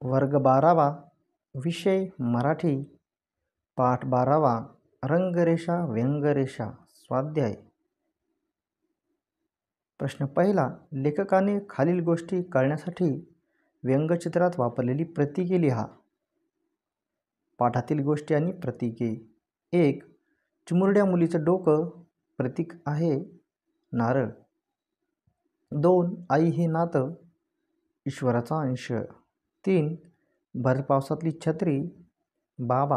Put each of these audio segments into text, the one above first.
वर्ग 12वा, विषय मराठी, पाठ 12वा, रंगरेषा व्यंगरेषा, स्वाध्याय. प्रश्न पहिला, लेखकाने खालील गोष्टी कळण्यासाठी व्यंगचित्रात वापरलेली प्रतीके लिहा. पाठातील गोष्टी आणि प्रतीके. 1. चिमुरड्या मुलीचं डोकं, प्रतीक आहे नारळ. 2. आई हे नातं, ईश्वराचा अंश. 3. भर पावसातली छत्री, बाबा.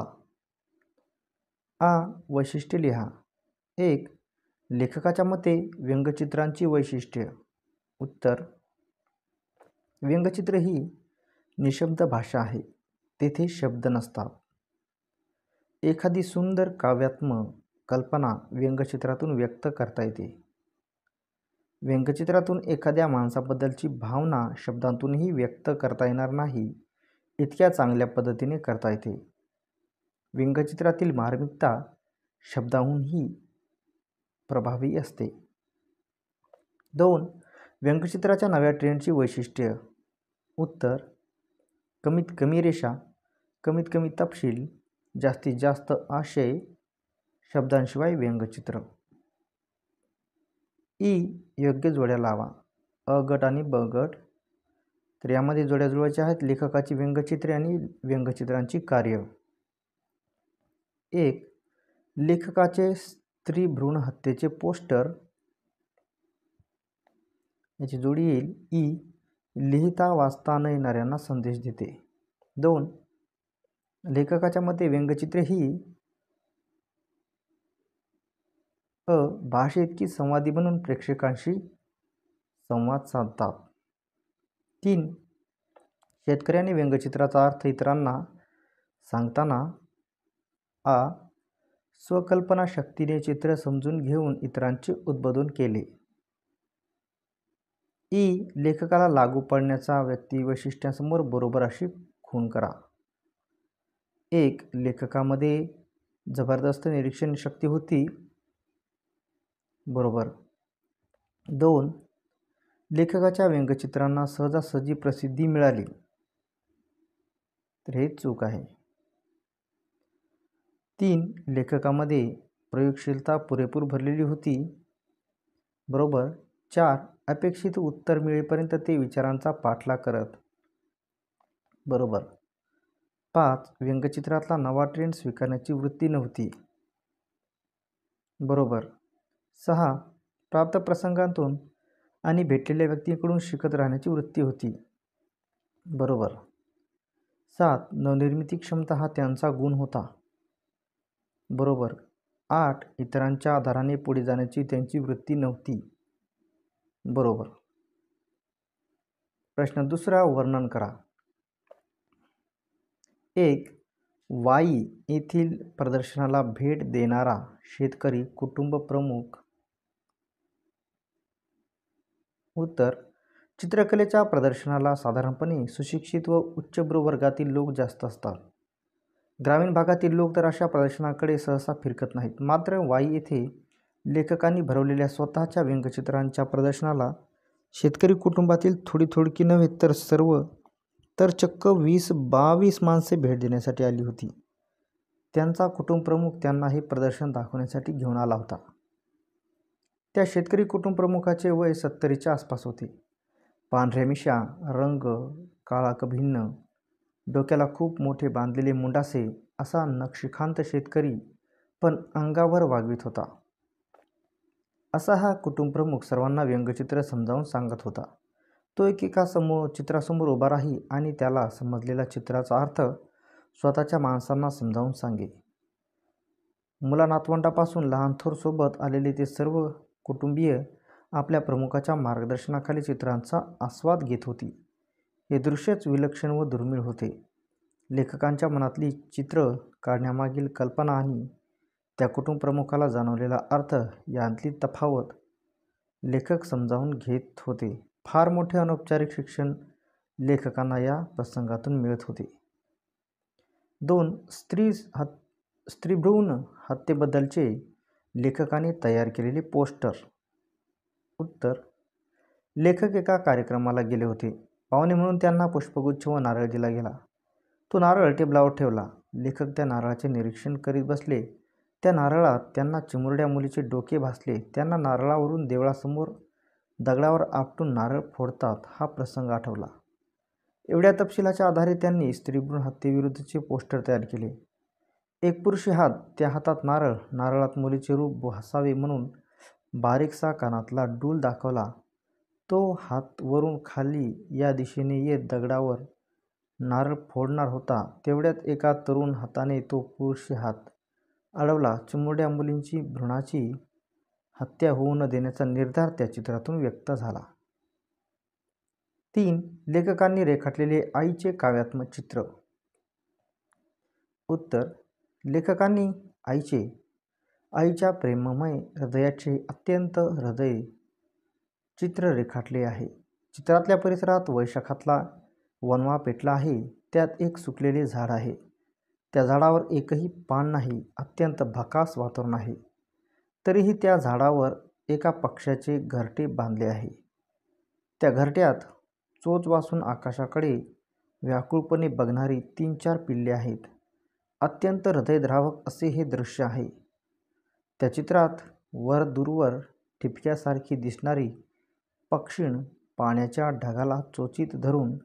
वैशिष्ट्य लिहा. 1. लेखकाच्या मते व्यंगचित्रांची वैशिष्ट्य. उत्तर: व्यंगचित्र ही निशब्द भाषा आहे. तेथे शब्द नसतात. एखादी सुंदर काव्यात्मक कल्पना व्यंगचित्रातून व्यक्त करता येते. व्यंगचित्रातून एखाद्या माणसाबद्दलची भावना शब्दांतूनही व्यक्त करता येणार नाही इतक्या चांगल्या पद्धतीने करता येते. व्यंगचित्रातील मार्मिकता शब्दांहूनही प्रभावी असते. 2. व्यंगचित्राच्या नव्या ट्रेंडची वैशिष्ट्य. उत्तर: कमीत कमी रेषा, कमीत कमी तपशील, जास्तीत जास्त आशय, शब्दांशिवाय व्यंगचित्र. योग्य जोड्या लावा. अ गट आणि ब गट. तर यामध्ये जोड्या जुळवायच्या आहेत. लेखकाची व्यंगचित्रे आणि व्यंगचित्रांची कार्य. 1. लेखकाचे स्त्री भ्रूण हत्येचे पोस्टर. याची जोडी येईल लिहिता वाचता न येणाऱ्यांना संदेश देते. 2. लेखकाच्या मते व्यंगचित्रे ही भाषे इतकी संवादी बनून प्रेक्षकांशी संवाद साधतात. 3. शेतकऱ्याने व्यंगचित्राचा अर्थ इतरांना सांगताना स्वकल्पना शक्तीने चित्र समजून घेऊन इतरांचे उद्बोधन केले. लेखकाला लागू पडण्याचा व्यक्ती वैशिष्ट्यांसमोर बरोबर अशी खूण करा. 1. लेखकामध्ये जबरदस्त निरीक्षण शक्ती होती. बरोबर. 2. लेखकाच्या व्यंगचित्रांना सहजासहजी प्रसिद्धी मिळाली. तर हे चूक आहे. 3. लेखकामध्ये प्रयोगशीलता पुरेपूर भरलेली होती. बरोबर. 4. अपेक्षित उत्तर मिळेपर्यंत ते विचारांचा पाठलाग करत. बरोबर. 5. व्यंगचित्रातला नवा ट्रेंड स्वीकारण्याची वृत्ती नव्हती. बरोबर. 6. प्राप्त प्रसंगातून आणि भेटलेल्या व्यक्तींकडून शिकत राहण्याची वृत्ती होती. बरोबर. 7. नवनिर्मिती क्षमता हा त्यांचा गुण होता. बरोबर. 8. इतरांच्या आधाराने पुढे जाण्याची त्यांची वृत्ती नव्हती. बरोबर. प्रश्न दुसरा, वर्णन करा. 1. वाई येथील प्रदर्शनाला भेट देणारा शेतकरी कुटुंब प्रमुख. उत्तर: चित्रकलेच्या प्रदर्शनाला साधारणपणे सुशिक्षित व उच्चभ्रू वर्गातील लोक जास्त असतात. ग्रामीण भागातील लोक तर अशा प्रदर्शनाकडे सहसा फिरकत नाहीत. मात्र वाई येथे लेखकांनी भरवलेल्या स्वतःच्या व्यंगचित्रांच्या प्रदर्शनाला शेतकरी कुटुंबातील थोडी नव्हे तर चक्क 20-22 माणसे भेट देण्यासाठी आली होती. त्यांचा कुटुंब प्रमुख त्यांना हे प्रदर्शन दाखवण्यासाठी घेऊन आला होता. त्या शेतकरी कुटुंब प्रमुखाचे वय 70च्या आसपास होते. पांढऱ्या मिशा, रंग काळा भिन्न, डोक्याला खूप मोठे बांधलेले मुंडासे असा नक्षीकांत शेतकरी पण अंगावर वागवीत होता. असा हा कुटुंब प्रमुख सर्वांना व्यंगचित्र समजावून सांगत होता. तो एकेका चित्रासमोर उभा राही आणि त्याला समजलेला चित्राचा अर्थ स्वतःच्या माणसांना समजावून सांगे. मुला नातवंडापासून लहान थोर सोबत आलेले ते सर्व कुटुंबीय आपल्या प्रमुखाच्या मार्गदर्शनाखाली चित्रांचा आस्वाद घेत होती. हे दृश्यच विलक्षण व दुर्मिळ होते. लेखकांच्या मनातली चित्र काढण्यामागील कल्पना आणि त्या कुटुंब प्रमुखाला जाणवलेला अर्थ यांतली तफावत लेखक समजावून घेत होते. फार मोठे अनौपचारिक शिक्षण लेखकांना या प्रसंगातून मिळत होते. 2. स्त्रीभ्रूण हत्येबद्दलचे लेखकाने तयार केलेले पोस्टर. उत्तर: लेखक एका कार्यक्रमाला गेले होते. पाहुणे म्हणून त्यांना पुष्पगुच्छ व नारळ दिला गेला. तो नारळ टेबलावर ठेवला. लेखक त्या नारळाचे निरीक्षण करीत बसले. त्या नारळात त्यांना चिमुरड्या मुलीचे डोके भासले. त्यांना नारळावरून देवळासमोर दगडावर आपटून नारळ फोडतात हा प्रसंग आठवला. एवढ्या तपशिलाच्या आधारे त्यांनी स्त्रीभ्रूण हत्येविरुद्धचे पोस्टर तयार केले. एक पुरुषी हात, त्या हातात नारळ, नारळात मुलीचे रूप भासावे म्हणून बारीकसा कानातला डूल दाखवला. तो हात वरून खाली या दिशेने येत दगडावर नारळ फोडणार होता. तेवढ्यात एका तरुण हाताने तो पुरुषी हात अडवला. चिमुरड्या मुलींची भ्रूणाची हत्या होऊ न देण्याचा निर्धार त्या चित्रातून व्यक्त झाला. 3. लेखकांनी रेखाटलेले आईचे काव्यात्मक चित्र. उत्तर: लेखकांनी आईच्या प्रेममय हृदयाचे अत्यंत हृदय चित्र रेखाटले आहे. चित्रातल्या परिसरात वैशाखातला वणवा पेटला आहे. त्यात एक सुकलेले झाड आहे. त्या झाडावर एकही पान नाही. अत्यंत भकास वातावरण आहे. तरीही त्या झाडावर एका पक्ष्याचे घरटे बांधले आहे. त्या घरट्यात चोच वासून आकाशाकडे व्याकुळपणे बघणारी 3-4 पिल्ले आहेत. अत्यंत हृदयद्रावक असे हे दृश्य आहे. त्या चित्रात वर दूरवर ठिपक्यासारखी दिसणारी पक्षीण पाण्याच्या ढगाला चोचीत धरून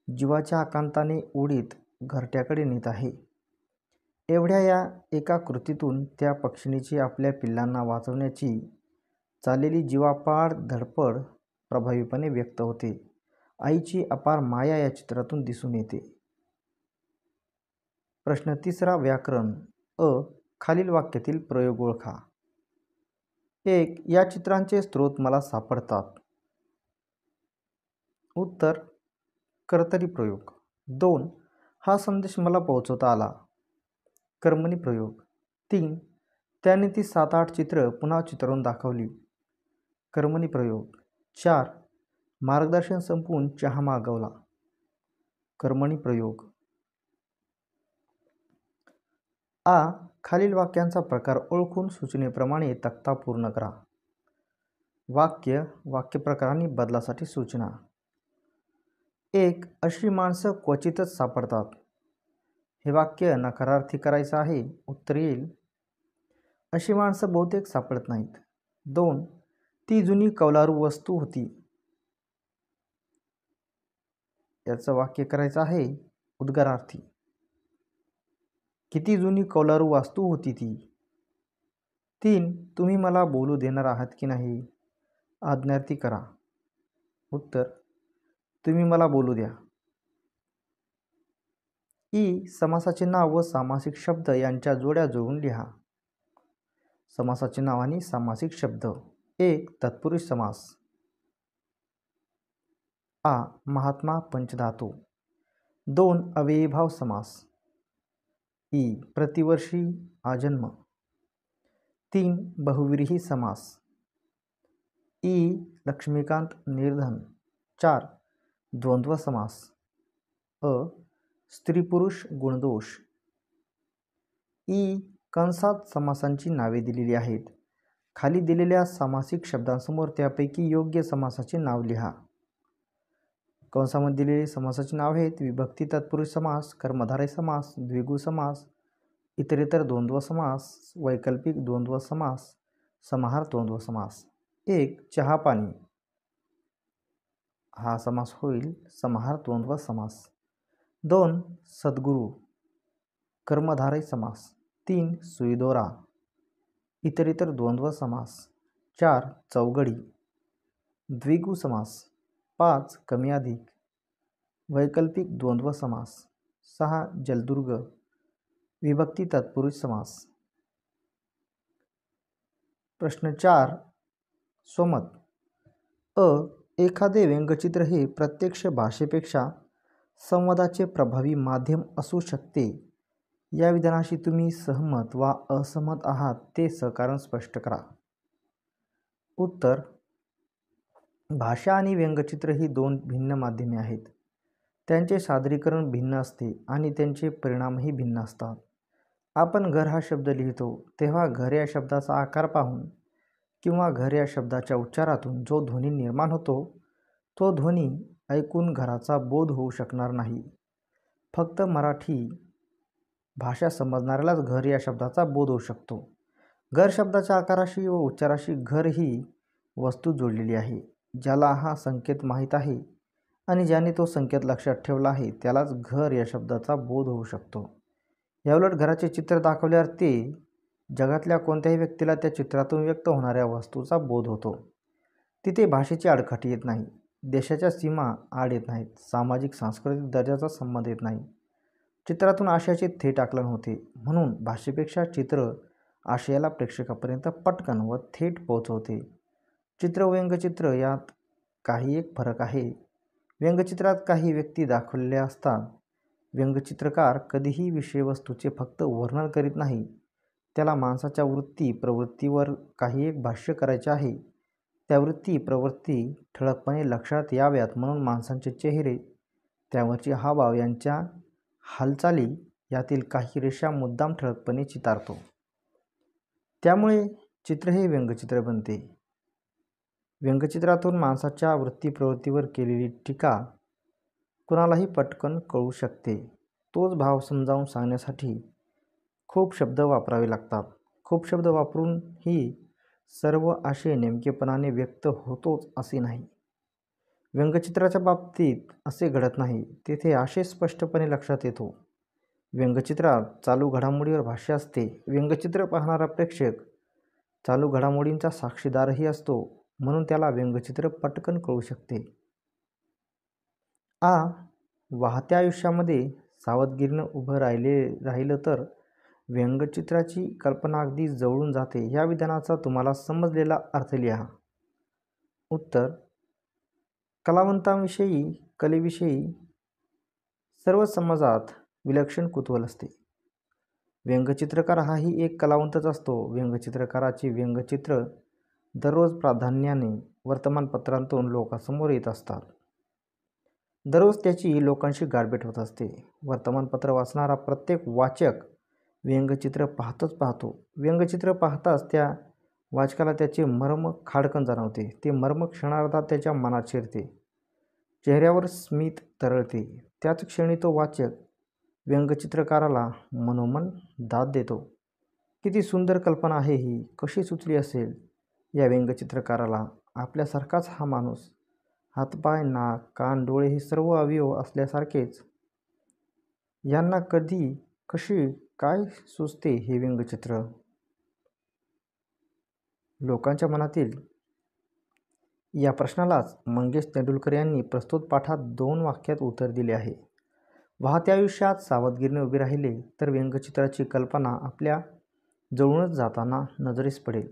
जीवाच्या आकांताने उडीत घरट्याकडे नेत आहे. एवढ्या या एका कृतीतून त्या पक्षिणीची आपल्या पिल्लांना वाचवण्याची चाललेली जीवापाड धडपड प्रभावीपणे व्यक्त होते. आईची अपार माया या चित्रातून दिसून येते. प्रश्न 3. व्याकरण. खालील वाक्यातील प्रयोग ओळखा. 1. या चित्रांचे स्रोत मला सापडतात. उत्तर: कर्तरी प्रयोग. 2. हा संदेश मला पोहोचवता आला. कर्मणी प्रयोग. 3. त्याने ती 7-8 चित्र पुन्हा चित्रून दाखवली. कर्मणी प्रयोग. 4. मार्गदर्शन संपवून चहा मागवला. कर्मणी प्रयोग. खालील वाक्यांचा प्रकार ओळखून सूचनेप्रमाणे तक्ता पूर्ण करा. वाक्यप्रकारांनी बदलासाठी सूचना. 1. अशी माणसं क्वचितच सापडतात. हे वाक्य नकारार्थी करायचं आहे. उत्तर येईल: अशी माणसं बहुतेक सापडत नाहीत. 2. ती जुनी कौलारू वस्तू होती. याचं वाक्य करायचं आहे उद्गारार्थी. किती जुनी कौलारू वास्तू होती ती. 3. तुम्ही मला बोलू देणार आहात की नाही. आज्ञार्थी करा. उत्तर: तुम्ही मला बोलू द्या. समासाचे नाव व सामासिक शब्द यांच्या जोड्या जुळवून लिहा. समासाचे नाव आणि सामासिक शब्द. 1. तत्पुरुष समास. महात्मा पंचधातू. 2. अव्ययीभाव समास. प्रतिवर्षी आजन्म. 3. बहुव्रीही समास. लक्ष्मीकांत निर्धन. 4. द्वंद्व समास. स्त्री पुरुष गुणदोष. कंसात समासांची नावे दिलेली आहेत. खाली दिलेल्या सामासिक शब्दांसमोर त्यापैकी योग्य समासाचे नाव लिहा. कंसामध्ये दिलेले समासाची नाव आहेत: विभक्ती तत्पुरुष समास, कर्मधारय समास, द्विगु समास, इतरेतर द्वंद्व समास, वैकल्पिक द्वंद्व समास, समाहार द्वंद्व समास. 1. चहा पाणी. हा समास होईल समाहार द्वंद्व समास. 2. सद्गुरू, कर्मधारय समास. 3. सुईदोरा, इतरेतर द्वंद्व समास. 4. चौघडी, द्विगु समास. 5. कमी अधिक, वैकल्पिक द्वंद्व समास. 6. जलदुर्ग, विभक्ती तत्पुरुष समास. प्रश्न 4. स्वमत. एखादे व्यंगचित्र हे प्रत्यक्ष भाषेपेक्षा संवादाचे प्रभावी माध्यम असू शकते. या विधानाशी तुम्ही सहमत वा असहमत आहात ते सहकारण स्पष्ट करा. उत्तर: भाषा आणि व्यंगचित्र ही 2 भिन्न माध्यमे आहेत. त्यांचे सादरीकरण भिन्न असते आणि त्यांचे परिणामही भिन्न असतात. आपण घर हा शब्द लिहितो तेव्हा घर या शब्दाचा आकार पाहून किंवा घर या शब्दाच्या उच्चारातून जो ध्वनी निर्माण होतो तो ध्वनी ऐकून घराचा बोध होऊ शकणार नाही. फक्त मराठी भाषा समजणाऱ्यालाच घर या शब्दाचा बोध होऊ शकतो. घर शब्दाच्या आकाराशी व उच्चाराशी घर ही वस्तू जोडलेली आहे. ज्याला हा संकेत माहीत आहे आणि ज्याने तो संकेत लक्षात ठेवला आहे त्यालाच घर या शब्दाचा बोध होऊ शकतो. याउलट घराचे चित्र दाखवल्यावर ते जगातल्या कोणत्याही व्यक्तीला त्या चित्रातून व्यक्त होणाऱ्या वस्तूचा बोध होतो. तिथे भाषेची आडकाठी येत नाही, देशाच्या सीमा आड येत नाहीत, सामाजिक सांस्कृतिक दर्जाचा संबंध येत नाही. चित्रातून आशयाचे थेट आकलन होते. म्हणून भाषेपेक्षा चित्र आशयाला प्रेक्षकापर्यंत पटकन व थेट पोहोचवते. चित्र व व्यंगचित्र यात काही एक फरक आहे. व्यंगचित्रात काही व्यक्ती दाखवलेल्या असतात. व्यंगचित्रकार कधीही विषयवस्तूचे फक्त वर्णन करीत नाही. त्याला माणसाच्या वृत्ती प्रवृत्तीवर काही एक भाष्य करायचे आहे. त्या वृत्ती प्रवृत्ती ठळकपणे लक्षात याव्यात म्हणून माणसांचे चेहरे, त्यावरचे हावभाव यांच्या हालचाली यातील काही रेषा मुद्दाम ठळकपणे चितारतो. त्यामुळे चित्र हे व्यंगचित्र बनते. व्यंगचित्रातून माणसाच्या वृत्ती-प्रवृत्तीवर केलेली टीका कुणालाही पटकन कळू शकते. तोच भाव समजावून सांगण्यासाठी खूप शब्द वापरावे लागतात. खूप शब्द वापरूनही सर्व आशय नेमकेपणाने व्यक्त होतोच असे नाही. व्यंगचित्राच्या बाबतीत असे घडत नाही. तेथे आशय स्पष्टपणे लक्षात येतो. व्यंगचित्रात चालू घडामोडीवर भाष्य असते. व्यंगचित्र पाहणारा प्रेक्षक चालू घडामोडींचा साक्षीदारही असतो, म्हणून त्याला व्यंगचित्र पटकन कळू शकते. वाहत्या आयुष्यामध्ये सावधगिरीनं उभं राहिलं तर व्यंगचित्राची कल्पना अगदी जवळून जाते. या विधानाचा तुम्हाला समजलेला अर्थ लिहा. उत्तर: कलावंतांविषयी, कलेविषयी सर्व समाजात विलक्षण कुतूहल असते. व्यंगचित्रकार हाही एक कलावंतच असतो. व्यंगचित्रकाराची व्यंगचित्र दररोज प्राधान्याने वर्तमानपत्रांतून लोकांसमोर येत असतात. दररोज त्याची लोकांशी गाठभेट होत असते. वर्तमानपत्र वाचणारा प्रत्येक वाचक व्यंगचित्र पाहतो. व्यंगचित्र पाहताच त्या वाचकाला त्याचे मर्म खाडकन जाणवते. ते मर्म क्षणार्धात त्याच्या मनात शिरते. चेहऱ्यावर स्मित तरळते. त्याच क्षणी तो वाचक व्यंगचित्रकाराला मनोमन दाद देतो. किती सुंदर कल्पना आहे ही! कशी सुचली असेल या व्यंगचित्रकाराला? आपल्यासारखाच हा माणूस. हातपाय, नाक, कान, डोळे हे सर्व अवयव असल्यासारखेच यांना कधी, कशी, काय सुचते हे व्यंगचित्र? लोकांच्या मनातील या प्रश्नालाच मंगेश तेंडुलकर यांनी प्रस्तुत पाठात 2 वाक्यात उत्तर दिले आहे. वाहत्या आयुष्यात सावधगिरीने उभे राहिले तर व्यंगचित्राची कल्पना आपल्या जवळूनच जाताना नजरेस पडेल.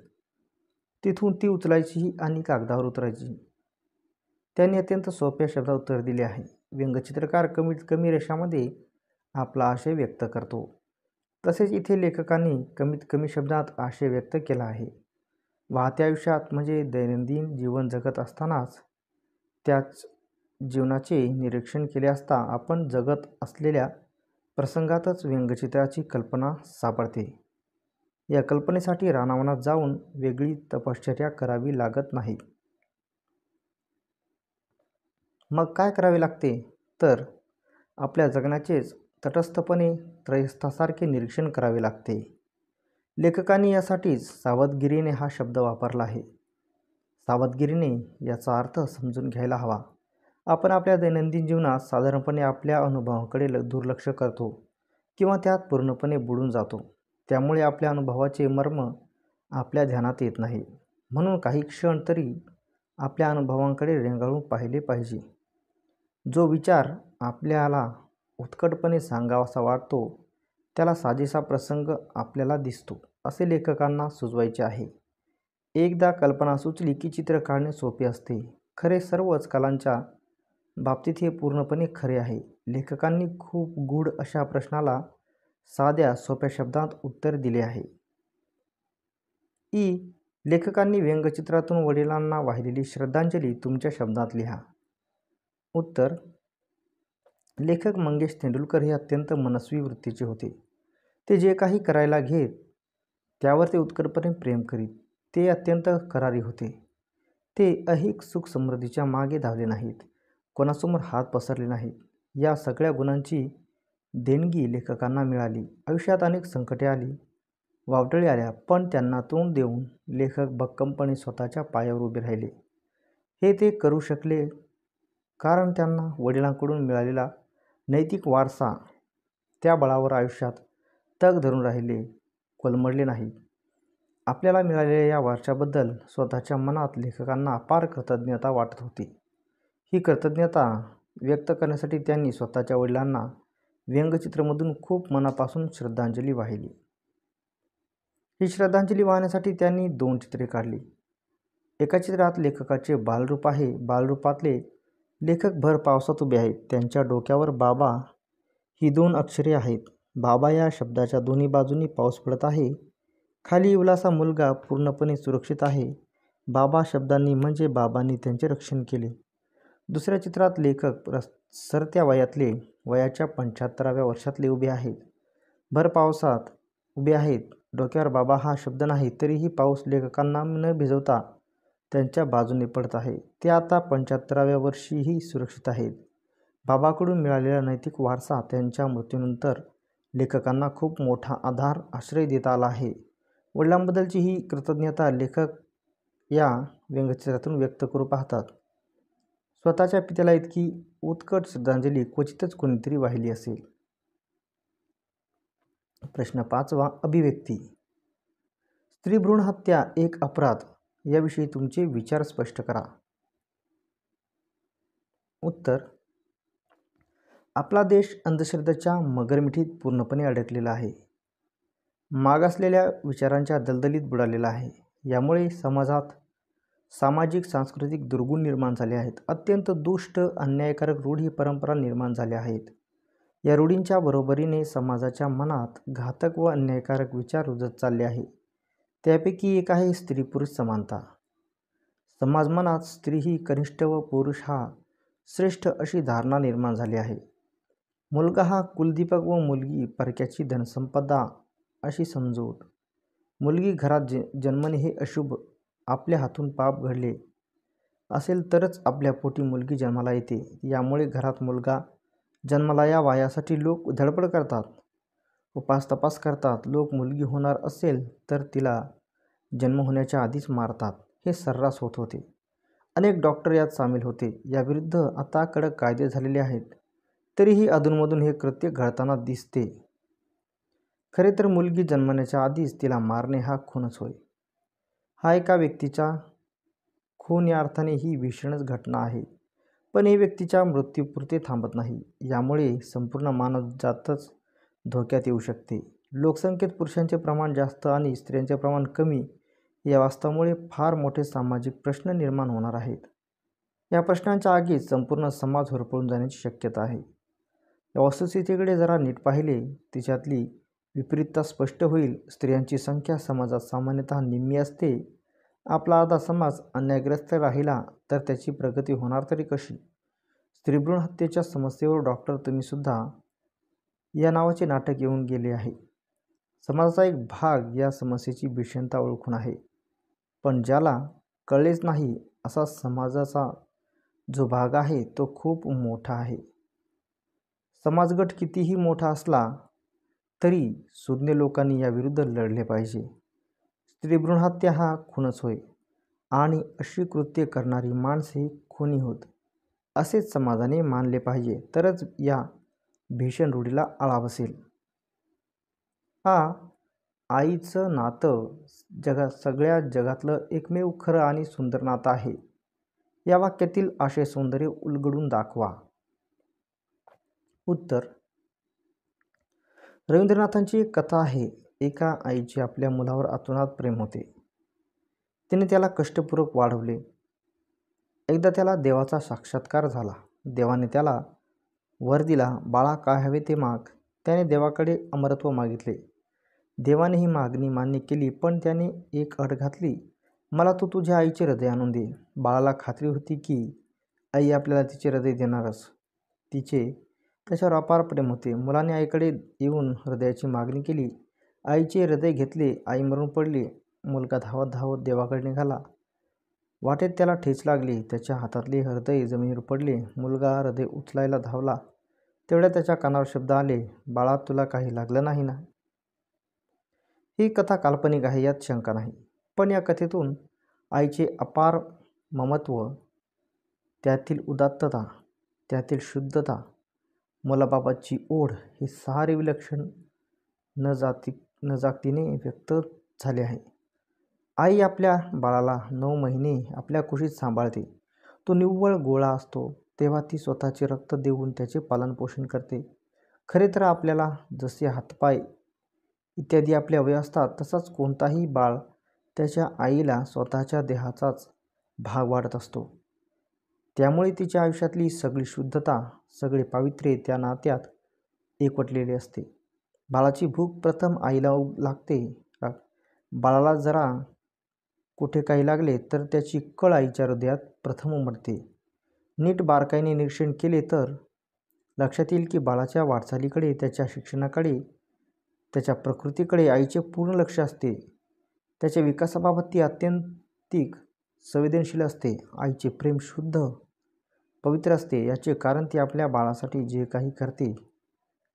तिथून ती उचलायची आणि कागदावर उतरायची. त्यांनी अत्यंत सोप्या शब्दात उत्तर दिले आहे. व्यंगचित्रकार कमीत कमी रेषांमध्ये आपला आशय व्यक्त करतो. तसेच इथे लेखकांनी कमीत कमी शब्दात आशय व्यक्त केला आहे. वाहत्या आयुष्यात म्हणजे दैनंदिन जीवन जगत असतानाच त्याच जीवनाचे निरीक्षण केले असता आपण जगत असलेल्या प्रसंगातच व्यंगचित्राची कल्पना सापडते. या कल्पनेसाठी रानावनात जाऊन वेगळी तपश्चर्या करावी लागत नाही. मग काय करावे लागते? तर आपल्या जगण्याचेच तटस्थपणे त्रयस्थासारखे निरीक्षण करावे लागते. लेखकांनी यासाठीच सावधगिरीने हा शब्द वापरला आहे. सावधगिरीने याचा अर्थ समजून घ्यायला हवा. आपण आपल्या दैनंदिन जीवनात साधारणपणे आपल्या अनुभवांकडे दुर्लक्ष करतो किंवा त्यात पूर्णपणे बुडून जातो. त्यामुळे आपल्या अनुभवाचे मर्म आपल्या ध्यानात येत नाही. म्हणून काही क्षण तरी आपल्या अनुभवांकडे रेंगाळून पाहिले पाहिजे. जो विचार आपल्याला उत्कटपणे सांगावासा वाटतो त्याला साजेसा प्रसंग आपल्याला दिसतो, असे लेखकांना सुचवायचे आहे. एकदा कल्पना सुचली की चित्र काढणे सोपे असते. खरे सर्वच कलांच्या बाबतीत हे पूर्णपणे खरे आहे. लेखकांनी खूप गूढ अशा प्रश्नाला साध्या सोप्या शब्दात उत्तर दिले आहे. लेखकांनी व्यंगचित्रातून वडिलांना वाहिलेली श्रद्धांजली तुमच्या शब्दात लिहा. उत्तर: लेखक मंगेश तेंडुलकर हे अत्यंत मनस्वी वृत्तीचे होते. ते जे काही करायला घेत त्यावर ते उत्कटपणे प्रेम करीत. ते अत्यंत करारी होते. ते ऐहिक सुख समृद्धीच्या मागे धावले नाहीत, कोणासमोर हात पसरले नाहीत. या सगळ्या गुणांची देणगी लेखकांना मिळाली. आयुष्यात अनेक संकटे आली, वावटळी आल्या, पण त्यांना तोंड देऊन लेखक भक्कमपणे स्वतःच्या पायावर उभे राहिले. हे ते करू शकले कारण त्यांना वडिलांकडून मिळालेला नैतिक वारसा त्या बळावर आयुष्यात तग धरून राहिले, कोलमडले नाहीत. आपल्याला मिळालेल्या या वारशाबद्दल स्वतःच्या मनात लेखकांना अपार कृतज्ञता वाटत होती. ही कृतज्ञता व्यक्त करण्यासाठी त्यांनी स्वतःच्या वडिलांना व्यंगचित्रमधून खूप मनापासून श्रद्धांजली वाहिली. ही श्रद्धांजली वाहण्यासाठी त्यांनी 2 चित्रे काढली. एका चित्रात लेखकाचे बालरूप आहे. बालरूपातले लेखक भर पावसात उभे आहेत. त्यांच्या डोक्यावर बाबा ही 2 अक्षरे आहेत. बाबा या शब्दाच्या दोन्ही बाजूंनी पाऊस पडत आहे. खाली इवलासा मुलगा पूर्णपणे सुरक्षित आहे. बाबा शब्दांनी म्हणजे बाबांनी त्यांचे रक्षण केले. दुसऱ्या चित्रात लेखक सरत्या वयातले, वयाच्या 75व्या वर्षातले उभे आहेत. भर पावसात उभे आहेत. डोक्यावर बाबा हा शब्द नाही, तरीही पाऊस लेखकांना न भिजवता त्यांच्या बाजूने पडत आहे. ते आता 75व्या वर्षीही सुरक्षित आहेत. बाबाकडून मिळालेला नैतिक वारसा त्यांच्या मृत्यूनंतर लेखकांना खूप मोठा आधार, आश्रय देता आला आहे. वडिलांबद्दलची ही कृतज्ञता लेखक या व्यंगचित्रातून व्यक्त करू पाहतात. स्वतःच्या पित्याला इतकी उत्कट श्रद्धांजली क्वचितच कोणीतरी वाहिली असेल. प्रश्न 5वा, अभिव्यक्ती. स्त्रीभ्रूण हत्या एक अपराध याविषयी तुमचे विचार स्पष्ट करा. उत्तर: आपला देश अंधश्रद्धेच्या मगरमिठीत पूर्णपणे अडकलेला आहे. मागासलेल्या विचारांच्या दलदलीत बुडालेला आहे. यामुळे समाजात सामाजिक सांस्कृतिक दुर्गुण निर्माण झाले आहेत. अत्यंत दुष्ट, अन्यायकारक रूढी परंपरा निर्माण झाल्या आहेत. या रूढींच्या बरोबरीने समाजाच्या मनात घातक व अन्यायकारक विचार रुजत चालले आहे. त्यापैकी एक आहे स्त्री पुरुष समानता. समाज मनात स्त्री ही कनिष्ठ व पुरुष हा श्रेष्ठ अशी धारणा निर्माण झाली आहे. मुलगा हा कुलदीपक व मुलगी परक्याची धनसंपदा अशी समजूत. मुलगी घरात जन्मणे हे अशुभ. आपल्या हातून पाप घडले असेल तरच आपल्या पोटी मुलगी जन्माला येते. यामुळे घरात मुलगा जन्माला यावा यासाठी लोक धडपड करतात, उपासतापास करतात. लोक मुलगी होणार असेल तर तिला जन्म होण्याच्या आधीच मारतात. हे सर्रास होत होते. अनेक डॉक्टर यात सामील होते. याविरुद्ध आता कडक कायदे झालेले आहेत. तरीही अधूनमधून हे कृत्य घडताना दिसते. खरे तर मुलगी जन्मण्याच्या आधीच तिला मारणे हा खूनच होय. हा एका व्यक्तीचा खून या अर्थाने ही भीषणच घटना आहे. पण हे व्यक्तीच्या मृत्यूपुरते थांबत नाही. यामुळे संपूर्ण मानवजातच धोक्यात येऊ शकते. लोकसंख्येत पुरुषांचे प्रमाण जास्त आणि स्त्रियांचे प्रमाण कमी या वास्तवामुळे फार मोठे सामाजिक प्रश्न निर्माण होणार आहेत. या प्रश्नांच्या आगीत संपूर्ण समाज होरपळून जाण्याची शक्यता आहे. या वस्तुस्थितीकडे जरा नीट पाहिले तिच्यातली विपरीतता स्पष्ट होईल. स्त्रियांची संख्या समाजात सामान्यतः निम्मी असते. आपला अर्धा समाज अन्यायग्रस्त राहिला तर त्याची प्रगती होणार तरी कशी? स्त्रीभ्रूण हत्येच्या समस्येवर डॉक्टर तुम्हीसुद्धा या नावाचे नाटक येऊन गेले आहे. समाजाचा एक भाग या समस्येची भीषणता ओळखून आहे. पण ज्याला कळलेच नाही असा समाजाचा जो भाग आहे तो खूप मोठा आहे. समाजगट कितीही मोठा असला तरी सुज्ञ लोकांनी याविरुद्ध लढले पाहिजे. स्त्रीभ्रूण हत्या हा खूनच होय आणि अशी कृत्ये करणारी माणसे खुनी होत असेच समाजाने मानले पाहिजे. तरच या भीषण रूढीला आळा बसेल. आईचं नातं सगळ्या जगातलं एकमेव खरं आणि सुंदर नातं आहे. या वाक्यातील आशय सौंदर्य उलगडून दाखवा. उत्तर: रवींद्रनाथांची एक कथा आहे. एका आईचे आपल्या मुलावर अतोनात प्रेम होते. तिने त्याला कष्टपूर्वक वाढवले. एकदा त्याला देवाचा साक्षात्कार झाला. देवाने त्याला वर दिला, बाळा काय हवे ते माग. त्याने देवाकडे अमरत्व मागितले. देवाने ही मागणी मान्य केली, पण त्याने एक अट घातली, मला तू तुझ्या आईचे हृदय आणून दे. बाळाला खात्री होती की आई आपल्याला तिचे हृदय देणारच. तिचे त्याच्यावर अपार प्रेम होते. मुलाने आईकडे येऊन हृदयाची मागणी केली. आईचे हृदय घेतले. आई मरून पडली. मुलगा धावत धावत देवाकडे निघाला. वाटेत त्याला ठेच लागली. त्याच्या हातातले हृदय जमिनीवर पडले. मुलगा हृदय उचलायला धावला. तेवढ्या त्याच्या कानावर शब्द आले, बाळा तुला काही लागलं नाही ना? ही कथा काल्पनिक आहे, यात शंका नाही. पण या कथेतून आईचे अपार ममत्व, त्यातील उदात्तता, त्यातील शुद्धता, मुलाबापाची ओढ हे सारे विलक्षण नजाकतीने व्यक्त झाले आहे. आई आपल्या बाळाला 9 महिने आपल्या कुशीत सांभाळते. तो निव्वळ गोळा असतो तेव्हा ती स्वतःचे रक्त देऊन त्याचे पालनपोषण करते. खरे तर आपल्याला जसे हातपाय इत्यादी आपले अवयव असतात, तसाच कोणताही बाळ त्याच्या आईला स्वतःच्या देहाचाच भाग वाटत असतो. त्यामुळे तिच्या आयुष्यातली सगळी शुद्धता, सगळे पावित्र्य त्या नात्यात एकवटलेले असते. बाळाची भूक प्रथम आईला लागते. बाळाला जरा कुठे काही लागले तर त्याची कळ आईच्या हृदयात प्रथम उमटते. नीट बारकाईने निरीक्षण केले तर लक्षात येईल की बाळाच्या वाटचालीकडे, त्याच्या शिक्षणाकडे, त्याच्या प्रकृतीकडे आईचे पूर्ण लक्ष असते. त्याच्या विकासाबाबत ती अत्यंतिक संवेदनशील असते. आईचे प्रेम शुद्ध, पवित्र असते. याचे कारण ती आपल्या बाळासाठी जे काही करते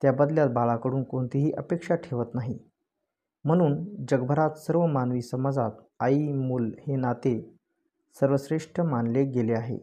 त्या बदल्यात बाळाकडून कोणतीही अपेक्षा ठेवत नाही. म्हणून जगभरात सर्व मानवी समाजात आई मूल हे नाते सर्वश्रेष्ठ मानले गेले आहे.